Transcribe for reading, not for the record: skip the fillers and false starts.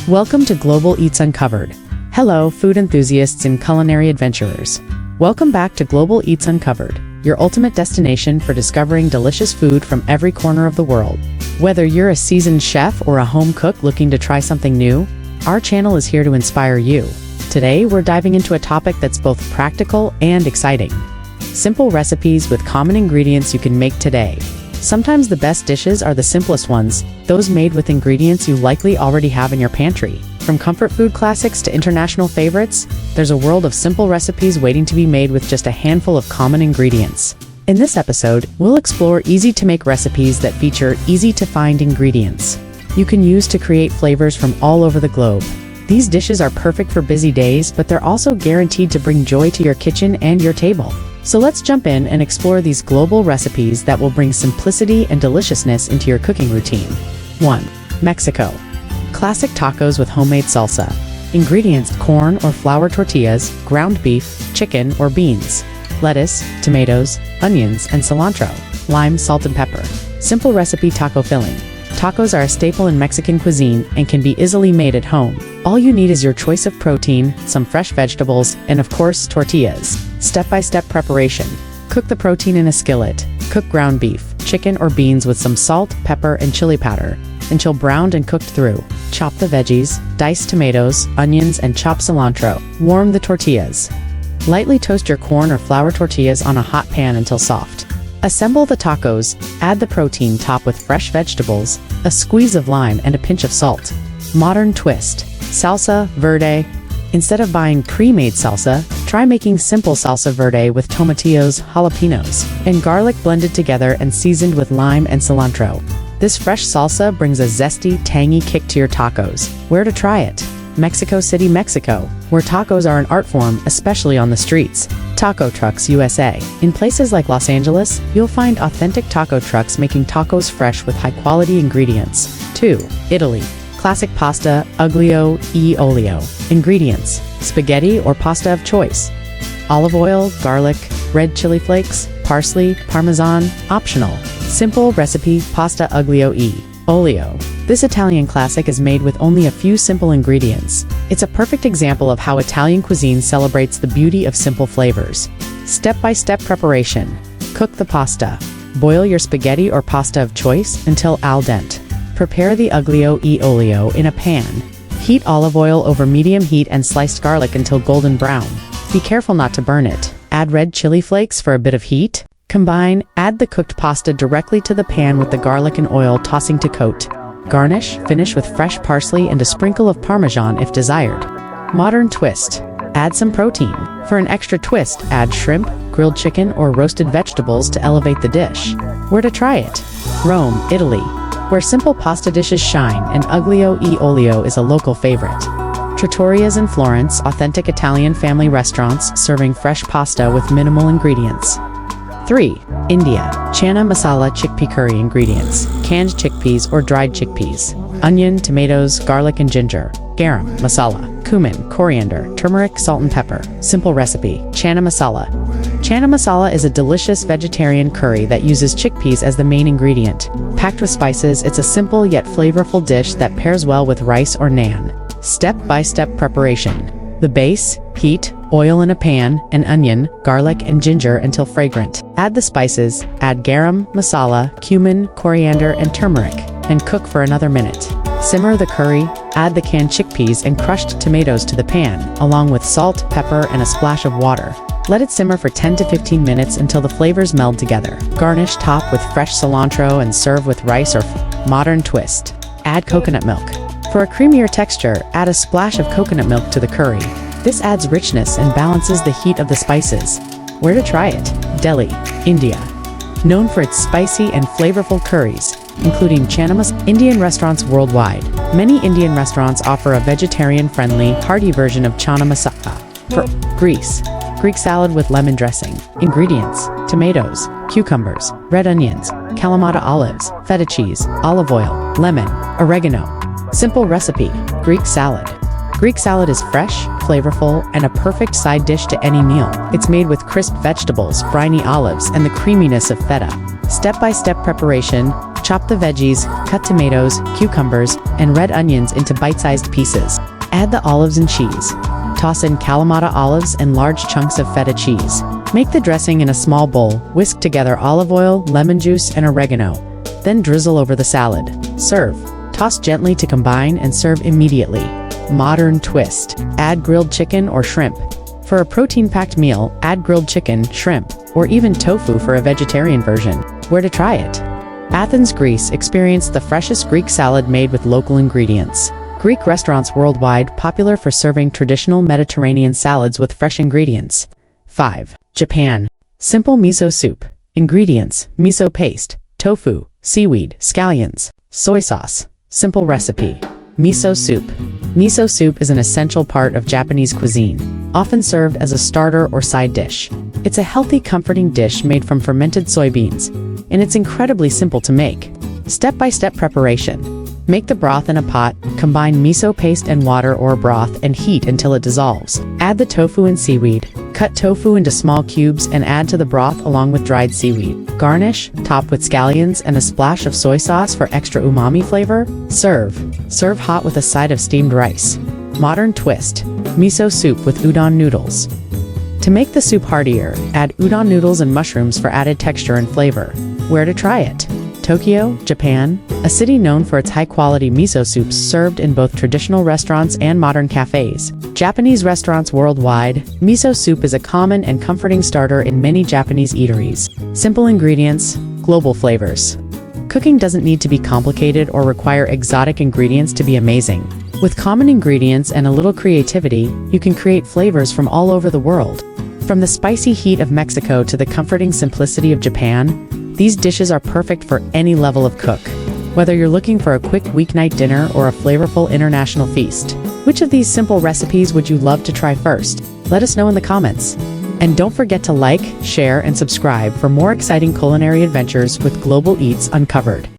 Welcome to Global Eats Uncovered. Hello, food enthusiasts and culinary adventurers. Welcome back to Global Eats Uncovered, your ultimate destination for discovering delicious food from every corner of the world. Whether you're a seasoned chef or a home cook looking to try something new, our channel is here to inspire you. Today, we're diving into a topic that's both practical and exciting. Simple recipes with common ingredients you can make today. Sometimes the best dishes are the simplest ones, those made with ingredients you likely already have in your pantry. From comfort food classics to international favorites, there's a world of simple recipes waiting to be made with just a handful of common ingredients. In this episode, we'll explore easy-to-make recipes that feature easy-to-find ingredients you can use to create flavors from all over the globe. These dishes are perfect for busy days, but they're also guaranteed to bring joy to your kitchen and your table. So let's jump in and explore these global recipes that will bring simplicity and deliciousness into your cooking routine. 1. Mexico. Classic tacos with homemade salsa. Ingredients: corn or flour tortillas, ground beef, chicken or beans, lettuce, tomatoes, onions, and cilantro, lime, salt, and pepper. Simple recipe: taco filling. Tacos are a staple in Mexican cuisine and can be easily made at home. All you need is your choice of protein, some fresh vegetables, and of course, tortillas. Step-by-step preparation. Cook the protein in a skillet. Cook ground beef, chicken, or beans with some salt, pepper, and chili powder until browned and cooked through. Chop the veggies, dice tomatoes, onions, and chop cilantro. Warm the tortillas. Lightly toast your corn or flour tortillas on a hot pan until soft. Assemble the tacos, add the protein, top with fresh vegetables, a squeeze of lime, and a pinch of salt. Modern twist. Salsa verde. Instead of buying pre-made salsa, try making simple salsa verde with tomatillos, jalapenos, and garlic blended together and seasoned with lime and cilantro. This fresh salsa brings a zesty, tangy kick to your tacos. Where to try it? Mexico City, Mexico, where tacos are an art form, especially on the streets. Taco trucks USA. In places like Los Angeles, you'll find authentic taco trucks making tacos fresh with high-quality ingredients. 2. Italy. Classic pasta, aglio e olio. Ingredients: spaghetti or pasta of choice, olive oil, garlic, red chili flakes, parsley, parmesan, optional. Simple recipe: pasta aglio e olio. This Italian classic is made with only a few simple ingredients. It's a perfect example of how Italian cuisine celebrates the beauty of simple flavors. Step-by-step preparation. Cook the pasta. Boil your spaghetti or pasta of choice until al dente. Prepare the aglio e olio in a pan. Heat olive oil over medium heat and sliced garlic until golden brown. Be careful not to burn it. Add red chili flakes for a bit of heat. Combine, add the cooked pasta directly to the pan with the garlic and oil, tossing to coat. Garnish, finish with fresh parsley and a sprinkle of Parmesan if desired. Modern twist. Add some protein. For an extra twist, add shrimp, grilled chicken, or roasted vegetables to elevate the dish. Where to try it? Rome, Italy, where simple pasta dishes shine, and aglio e olio is a local favorite. Trattorias in Florence, authentic Italian family restaurants serving fresh pasta with minimal ingredients. 3. India. Chana masala chickpea curry. Ingredients: canned chickpeas or dried chickpeas, onion, tomatoes, garlic, and ginger, garam masala, cumin, coriander, turmeric, salt, and pepper. Simple recipe: chana masala. Chana masala is a delicious vegetarian curry that uses chickpeas as the main ingredient. Packed with spices, it's a simple yet flavorful dish that pairs well with rice or naan. Step-by-step preparation. The base: heat oil in a pan, and onion, garlic, and ginger until fragrant. Add the spices, add garam masala, cumin, coriander, and turmeric, and cook for another minute. Simmer the curry, add the canned chickpeas and crushed tomatoes to the pan, along with salt, pepper, and a splash of water. Let it simmer for 10 to 15 minutes until the flavors meld together. Garnish, top with fresh cilantro, and serve with rice or modern twist. Add coconut milk. For a creamier texture, add a splash of coconut milk to the curry. This adds richness and balances the heat of the spices. Where to try it? Delhi, India. Known for its spicy and flavorful curries, including chana masala. Indian restaurants worldwide. Many Indian restaurants offer a vegetarian-friendly, hearty version of chana masala. For Greece. Greek salad with lemon dressing. Ingredients: tomatoes, cucumbers, red onions, Kalamata olives, feta cheese, olive oil, lemon, oregano. Simple recipe: Greek salad. Greek salad is fresh, flavorful, and a perfect side dish to any meal. It's made with crisp vegetables, briny olives, and the creaminess of feta. Step-by-step preparation: Chop the veggies, cut tomatoes, cucumbers, and red onions into bite-sized pieces. Add the olives and cheese. Toss in Kalamata olives and large chunks of feta cheese. Make the dressing in a small bowl, whisk together olive oil, lemon juice, and oregano. Then drizzle over the salad. Serve. Toss gently to combine and serve immediately. Modern twist. Add grilled chicken or shrimp. For a protein-packed meal, add grilled chicken, shrimp, or even tofu for a vegetarian version. Where to try it? Athens, Greece. Experience the freshest Greek salad made with local ingredients. Greek restaurants worldwide popular for serving traditional Mediterranean salads with fresh ingredients. 5. Japan. Simple miso soup. Ingredients: miso paste, tofu, seaweed, scallions, soy sauce. Simple recipe. Miso soup. Miso soup is an essential part of Japanese cuisine, often served as a starter or side dish. It's a healthy, comforting dish made from fermented soybeans, and it's incredibly simple to make. Step-by-step preparation. Make the broth in a pot, combine miso paste and water or broth and heat until it dissolves. Add the tofu and seaweed. Cut tofu into small cubes and add to the broth along with dried seaweed. Garnish, top with scallions and a splash of soy sauce for extra umami flavor. Serve. Serve hot with a side of steamed rice. Modern twist. Miso soup with udon noodles. To make the soup heartier, add udon noodles and mushrooms for added texture and flavor. Where to try it? Tokyo, Japan, a city known for its high-quality miso soups served in both traditional restaurants and modern cafes. Japanese restaurants worldwide, miso soup is a common and comforting starter in many Japanese eateries. Simple ingredients, global flavors. Cooking doesn't need to be complicated or require exotic ingredients to be amazing. With common ingredients and a little creativity, you can create flavors from all over the world. From the spicy heat of Mexico to the comforting simplicity of Japan, these dishes are perfect for any level of cook. Whether you're looking for a quick weeknight dinner or a flavorful international feast, which of these simple recipes would you love to try first? Let us know in the comments. And don't forget to like, share, and subscribe for more exciting culinary adventures with Global Eats Uncovered.